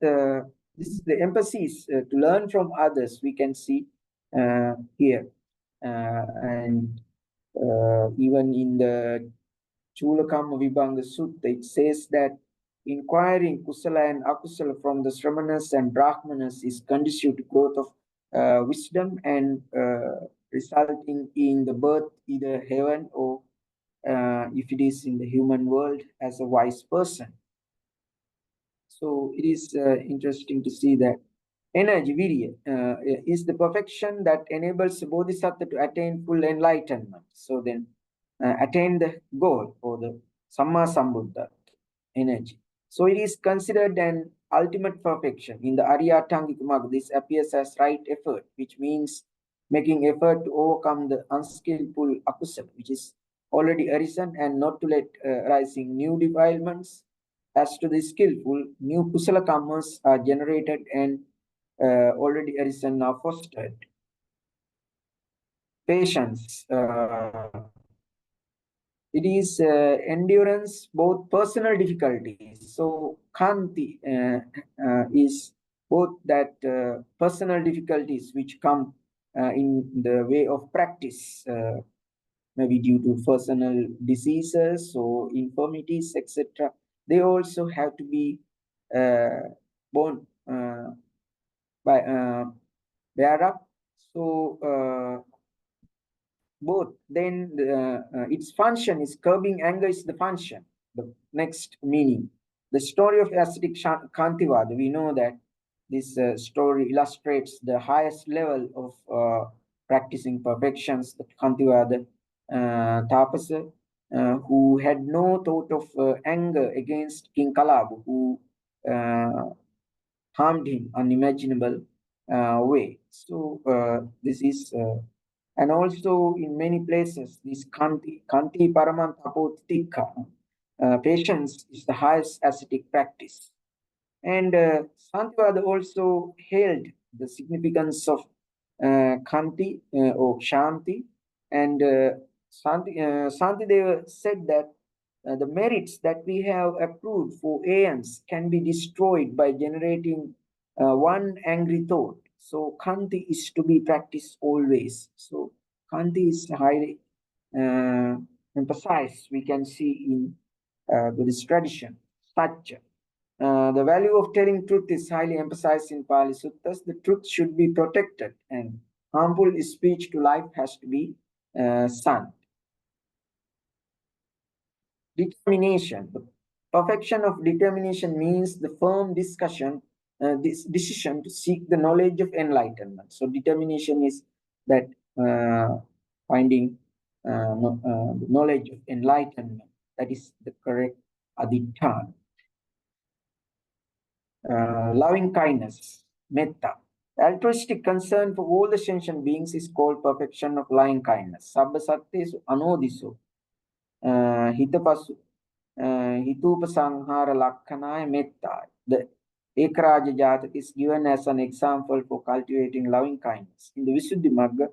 S1: is the emphasis to learn from others we can see here. And even in the Chulakamma Vibhanga Sutta, it says that inquiring kusala and akusala from the Sramanas and Brahmanas is conducive to growth of wisdom and resulting in the birth either heaven or if it is in the human world as a wise person. So it is interesting to see that energy, virya, is the perfection that enables the bodhisattva to attain full enlightenment. So then attain the goal or the Samma Sambuddha energy. So it is considered an ultimate perfection. In the Ariyatthangika Magga, this appears as right effort, which means making effort to overcome the unskillful akusala, which is already arisen, and not to let rising new defilements. As to the skillful, new kusala karmas are generated and already arisen are fostered. Patience. It is endurance, both personal difficulties. So Khanti is both that personal difficulties which come in the way of practice, maybe due to personal diseases or infirmities, etc. They also have to be borne by bear up. So both, then its function is curbing anger is the function, the next meaning. The story of ascetic Kantivada, we know that this story illustrates the highest level of practicing perfections, that Kantivada Tapasa, who had no thought of anger against King Kalaba, who harmed him unimaginable way. So this is and also in many places, this Kanti Paramantapotika, patience is the highest ascetic practice. And Santivada also held the significance of Kanti or Shanti. And Santideva said that the merits that we have accrued for aeons can be destroyed by generating one angry thought. So Kanti is to be practiced always. So Kanti is highly emphasized. We can see in Buddhist tradition. Satya. The value of telling truth is highly emphasized in Pali Suttas. The truth should be protected, and harmful speech to life has to be shunned. Determination. The perfection of determination means the firm this decision to seek the knowledge of enlightenment. So determination is that finding the knowledge of enlightenment. That is the correct adhitthana. Loving kindness, metta. Altruistic concern for all the sentient beings is called perfection of loving kindness. Sabba sattesu anodiso. Hitapasu. Hitupasanghara lakkhanaya metta. The Ekaraja Jataka is given as an example for cultivating loving kindness. In the Visuddhimagga,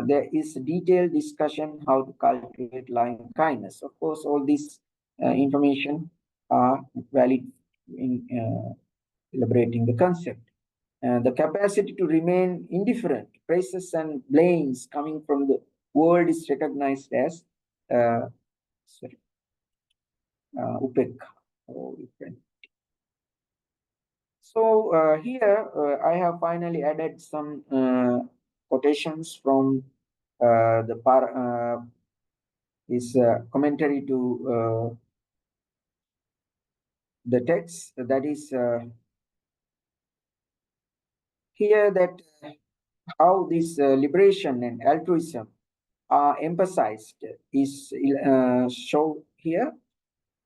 S1: there is a detailed discussion how to cultivate loving kindness. Of course, all this information are valid in elaborating the concept. The capacity to remain indifferent, praises and blames coming from the world is recognized as upekha. So here I have finally added some quotations from his commentary to the text. That is here that how this liberation and altruism are emphasized is shown here.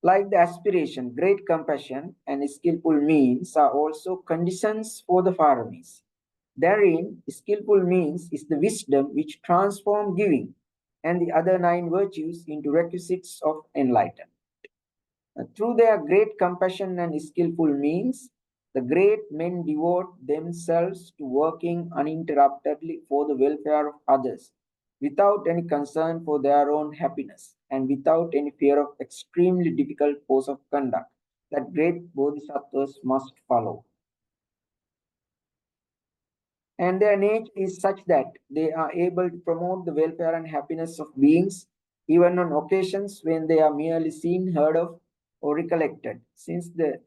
S1: Like the aspiration, great compassion and skillful means are also conditions for the paramis. Therein, skillful means is the wisdom which transforms giving and the other 9 virtues into requisites of enlightenment. Through their great compassion and skillful means, the great men devote themselves to working uninterruptedly for the welfare of others, without any concern for their own happiness, and without any fear of extremely difficult course of conduct that great bodhisattvas must follow. And their nature is such that they are able to promote the welfare and happiness of beings, even on occasions when they are merely seen, heard of, or recollected, since the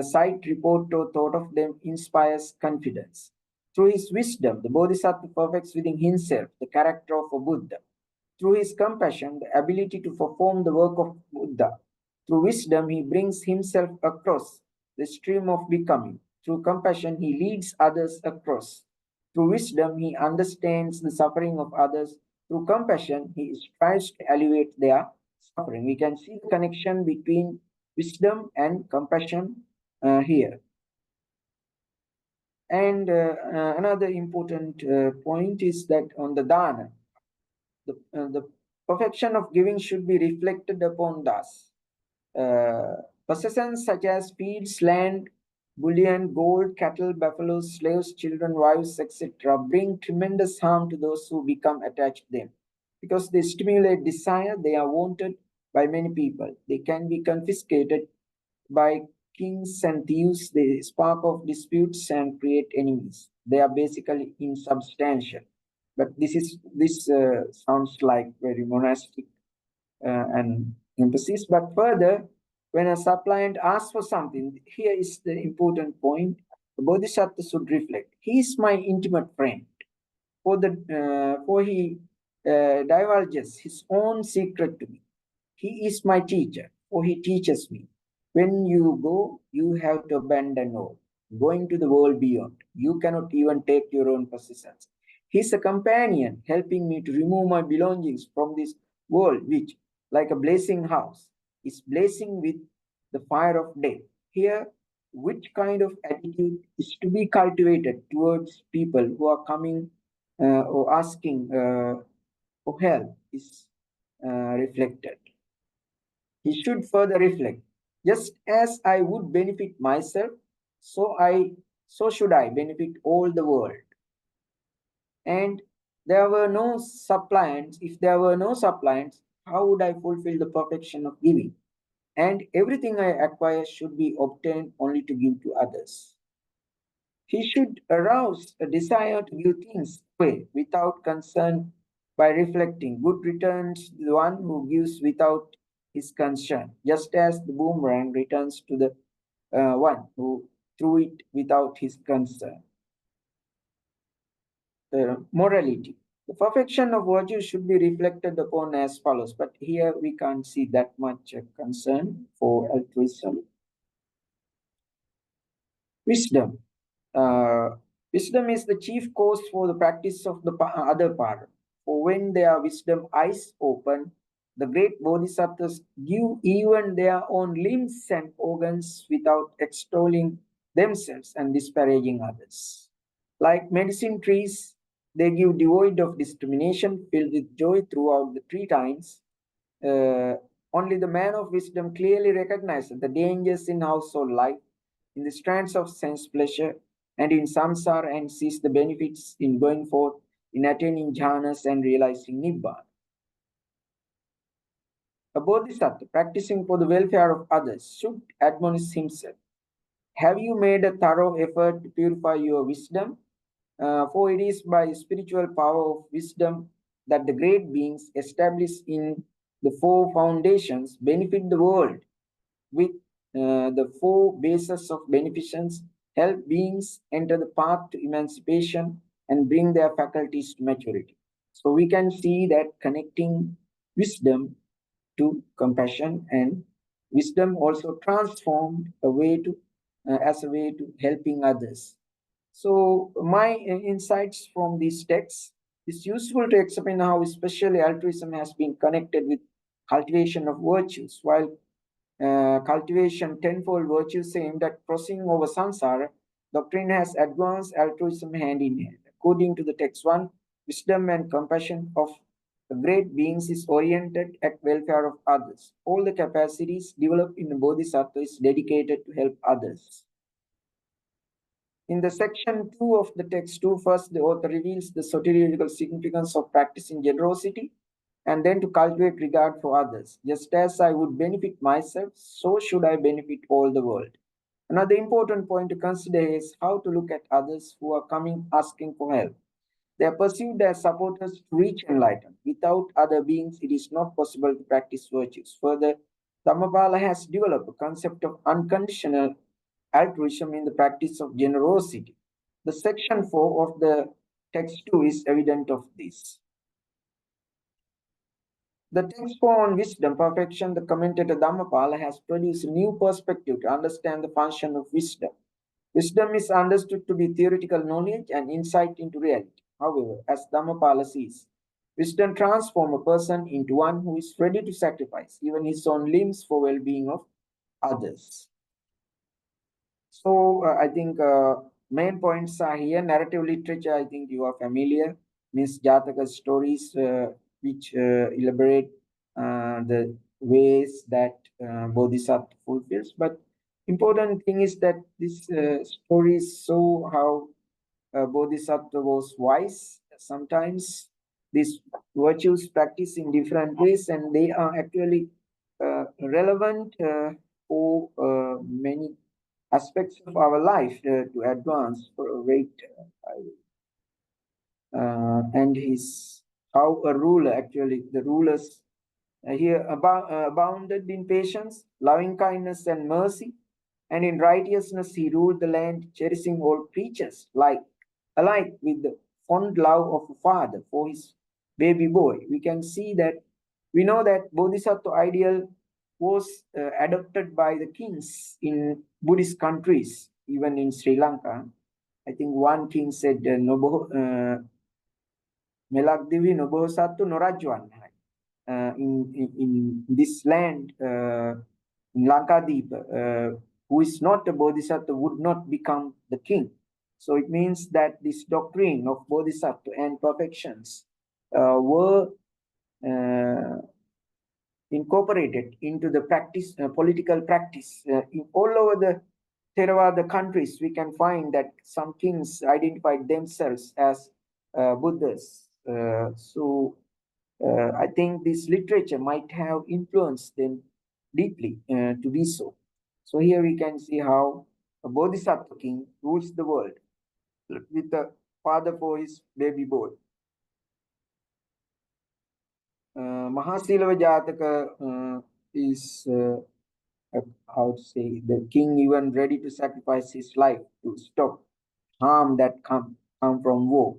S1: sight, report, or thought of them inspires confidence. Through his wisdom, the Bodhisattva perfects within himself the character of a Buddha. Through his compassion, the ability to perform the work of Buddha. Through wisdom, he brings himself across the stream of becoming. Through compassion, he leads others across. Through wisdom, he understands the suffering of others. Through compassion, he strives to alleviate their suffering. We can see the connection between wisdom and compassion here. And another important point is that on the dana, the perfection of giving should be reflected upon thus. Possessions such as fields, land, bullion, gold, cattle, buffaloes, slaves, children, wives, etc., bring tremendous harm to those who become attached to them. Because they stimulate desire, they are wanted by many people. They can be confiscated by kings and thieves. They spark of disputes and create enemies. They are basically insubstantial. But this sounds like very monastic and emphasis. But further, when a suppliant asks for something, here is the important point. The Bodhisattva should reflect. He is my intimate friend. For he divulges his own secret to me. He is my teacher, for he teaches me. When you go, you have to abandon all, going to the world beyond. You cannot even take your own possessions. He is a companion, helping me to remove my belongings from this world, which, like a blazing house, is blazing with the fire of death. Here, which kind of attitude is to be cultivated towards people who are coming or asking for help is reflected. He should further reflect, just as I would benefit myself, so should I benefit all the world. And there were no suppliants. If there were no suppliants, how would I fulfill the perfection of giving? And everything I acquire should be obtained only to give to others. He should arouse a desire to give things away without concern by reflecting. Good returns to the one who gives without his concern, just as the boomerang returns to the one who threw it without his concern. Morality. The perfection of virtue should be reflected upon as follows, but here we can't see that much concern for altruism. Wisdom. Wisdom is the chief cause for the practice of the other part. For when their wisdom eyes open, the great bodhisattvas give even their own limbs and organs without extolling themselves and disparaging others. Like medicine trees, they give devoid of discrimination, filled with joy throughout the tree times. Only the man of wisdom clearly recognizes the dangers in household life, in the strands of sense pleasure, and in samsara, and sees the benefits in going forth, in attaining jhanas and realizing nibbana. A bodhisattva practicing for the welfare of others should admonish himself. Have you made a thorough effort to purify your wisdom? For it is by spiritual power of wisdom that the great beings established in the four foundations benefit the world with the four bases of beneficence, help beings enter the path to emancipation and bring their faculties to maturity. So we can see that connecting wisdom to compassion, and wisdom also transformed a way to as a way to helping others. So my insights from these texts is useful to explain how especially altruism has been connected with cultivation of virtues, while cultivation tenfold virtues aimed at crossing over samsara, doctrine has advanced altruism hand in hand. According to the text 1, wisdom and compassion of the great beings is oriented at welfare of others. All the capacities developed in the Bodhisattva is dedicated to help others. In the section 2 of the text 2, first the author reveals the soteriological significance of practicing generosity, and then to cultivate regard for others. Just as I would benefit myself, so should I benefit all the world. Another important point to consider is how to look at others who are coming asking for help. They are perceived as supporters to reach enlightenment. Without other beings, it is not possible to practice virtues. Further, Dhammapala has developed a concept of unconditional altruism in the practice of generosity. The section 4 of the text 2 is evident of this. The text 4 on wisdom, perfection, the commentator Dhammapala has produced a new perspective to understand the function of wisdom. Wisdom is understood to be theoretical knowledge and insight into reality. However, as Dhammapala sees, wisdom transforms a person into one who is ready to sacrifice even his own limbs for well-being of others. So I think main points are here. Narrative literature, I think you are familiar, means Jataka stories which elaborate the ways that Bodhisattva fulfills. But important thing is that this stories show how Bodhisattva was wise sometimes, these virtues practiced in different ways, and they are actually relevant for many aspects of our life to advance for a great and his how a ruler actually the rulers here abounded in patience, loving kindness, and mercy, and in righteousness he ruled the land, cherishing all creatures alike with the fond love of a father for his baby boy. We can see that we know that Bodhisattva ideal was adopted by the kings in Buddhist countries, even in Sri Lanka. I think one king said, Melakdivi Nobohosattu Norajwan. In this land, in Lankadeep, who is not a Bodhisattva would not become the king. So it means that this doctrine of Bodhisattva and perfections were incorporated into the practice, political practice. In all over the Theravada countries, we can find that some kings identified themselves as Buddhas. I think this literature might have influenced them deeply to be so. So here we can see how a Bodhisattva king rules the world with the father for his baby boy. Mahasilava Jataka is, how to say, the king even ready to sacrifice his life to stop harm that come from war.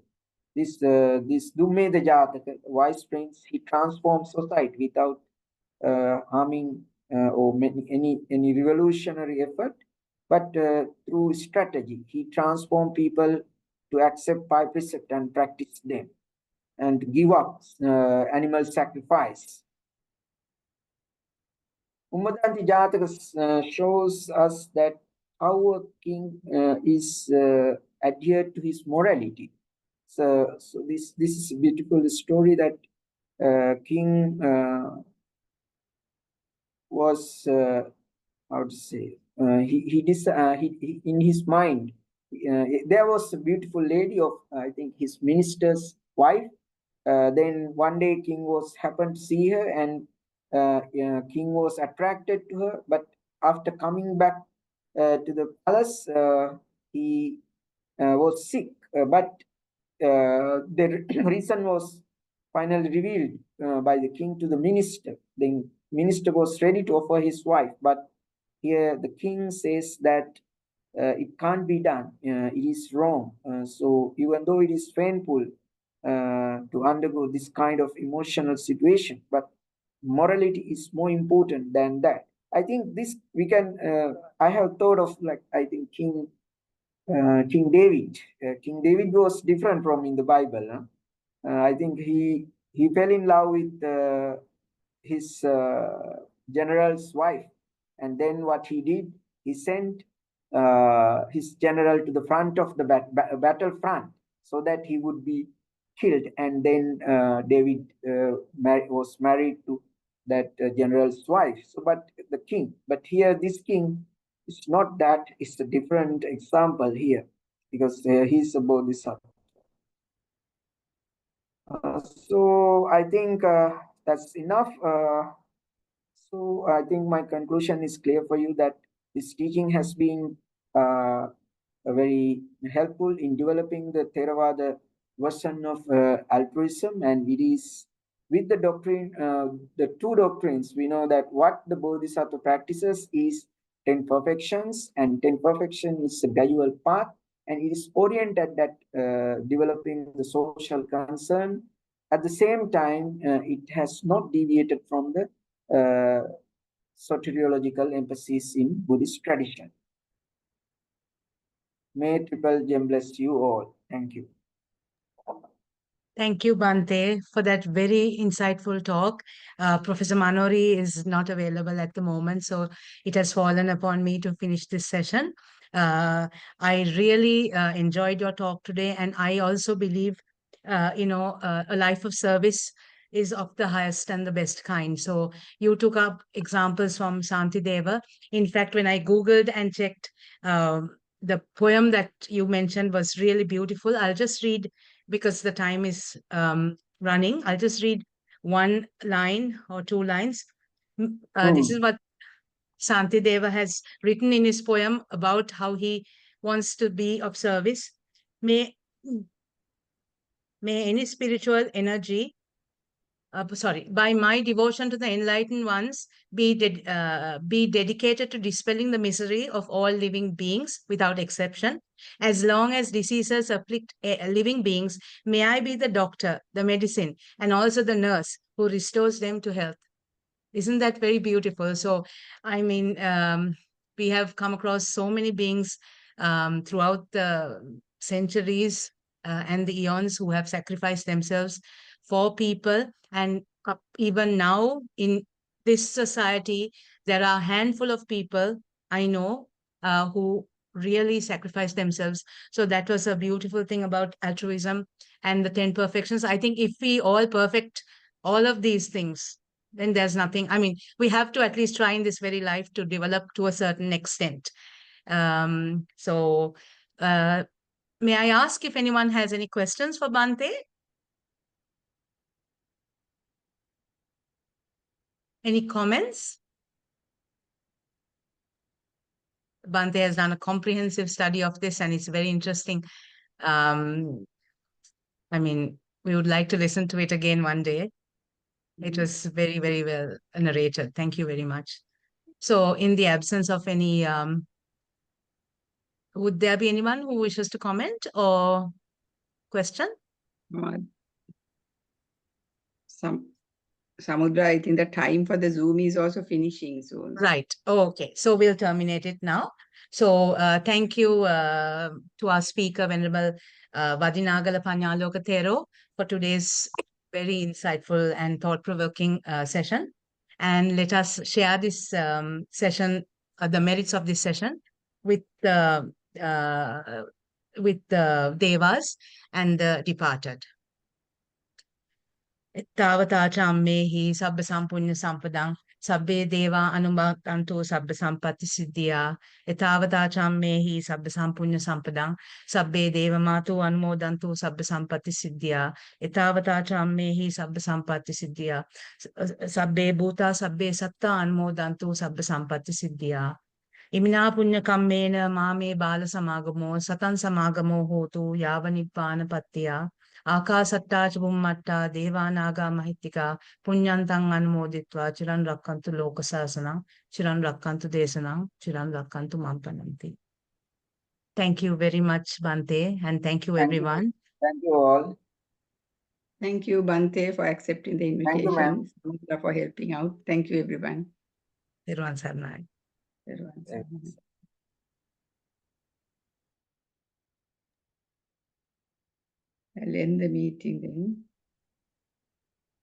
S1: This Dummeda Jataka, wise prince, he transforms society without harming or any revolutionary effort, but through strategy. He transformed people to accept five precepts and practice them, and give up animal sacrifice. Ummadanti Jataka shows us that how a king is adhered to his morality. So this is a beautiful story that king was how to say he in his mind there was a beautiful lady of I think his minister's wife. Then one day king was happened to see her, and king was attracted to her, but after coming back to the palace he was sick, but the reason was finally revealed by the king to the minister. The minister was ready to offer his wife, but here the king says that it can't be done. It is wrong. So even though it is painful to undergo this kind of emotional situation, but morality is more important than that. I think this we can. I have thought of like I think King David. King David was different from in the Bible. I think he fell in love with his general's wife, and then what he did, he sent his general to the front of the battlefront so that he would be killed, and then David was married to that general's wife. So, but the king, but here this king is not that. It's a different example here because he's a bodhisattva. So I think that's enough. So I think my conclusion is clear for you that this teaching has been very helpful in developing the Theravada version of altruism, and it is with the doctrine, the two doctrines, we know that what the Bodhisattva practices is 10 perfections, and 10 perfection is a gradual path, and it is oriented at developing the social concern. At the same time, it has not deviated from the soteriological emphasis in Buddhist tradition. May Triple Gem bless you all. Thank you.
S3: Thank you, Bante, for that very insightful talk. Professor Manori is not available at the moment, so it has fallen upon me to finish this session. I really enjoyed your talk today, and I also believe, a life of service is of the highest and the best kind. So you took up examples from Santideva. In fact, when I Googled and checked, the poem that you mentioned was really beautiful. I'll just read because the time is running. I'll just read one line or two lines. This is what Santideva has written in his poem about how he wants to be of service. May any spiritual energy, by my devotion to the enlightened ones, be dedicated to dispelling the misery of all living beings without exception. As long as diseases afflict living beings, may I be the doctor, the medicine, and also the nurse who restores them to health. Isn't that very beautiful? So, I mean, we have come across so many beings throughout the centuries and the eons who have sacrificed themselves for people. And even now in this society, there are a handful of people I know who really sacrifice themselves. So that was a beautiful thing about altruism and the 10 perfections. I think if we all perfect all of these things, then there's nothing. I mean, we have to at least try in this very life to develop to a certain extent. So may I ask if anyone has any questions for Bhante? Any comments? Bhante has done a comprehensive study of this and it's very interesting. I mean, we would like to listen to it again one day. It was very, very well narrated. Thank you very much. So in the absence of any, would there be anyone who wishes to comment or question?
S2: Samudra, I think the time for the Zoom is also finishing soon.
S3: Right. Okay. So we'll terminate it now. So thank you to our speaker, Venerable Wadinagala Pannaloka Thero, for today's very insightful and thought-provoking session. And let us share this session, the merits of this session with the devas and the departed. Tavata chammehi sabba sampunya sampadang sabbe deva anumodantu sabba sampatti siddhya. Etavata chammehi sabba sampunya sampadang sabbe deva matu anumodantu sabba sampatti siddhya. Etavata chammehi sabba sampatti siddhya. Sabbe bhuta sabbe satta anumodantu sabba sampatti siddhya. Imina punya kammena mame bala samagamo satan samagamo hotu yavanippana pattiya. Akasatta chubummatta devanaga mahittika punyantang anumoditva chiran rakkantu lokasasana chiran rakkantu desana chiran rakkantu mampananti. Thank you very much, Bhante, and thank you, everyone.
S1: Thank you all.
S2: Thank you, Bhante, for accepting the
S1: Thank you, ma'am.
S2: invitation. Samudra for helping out. Thank you, everyone.
S3: Everyone sarnai.
S2: Everyone sarnai. I'll end the meeting then.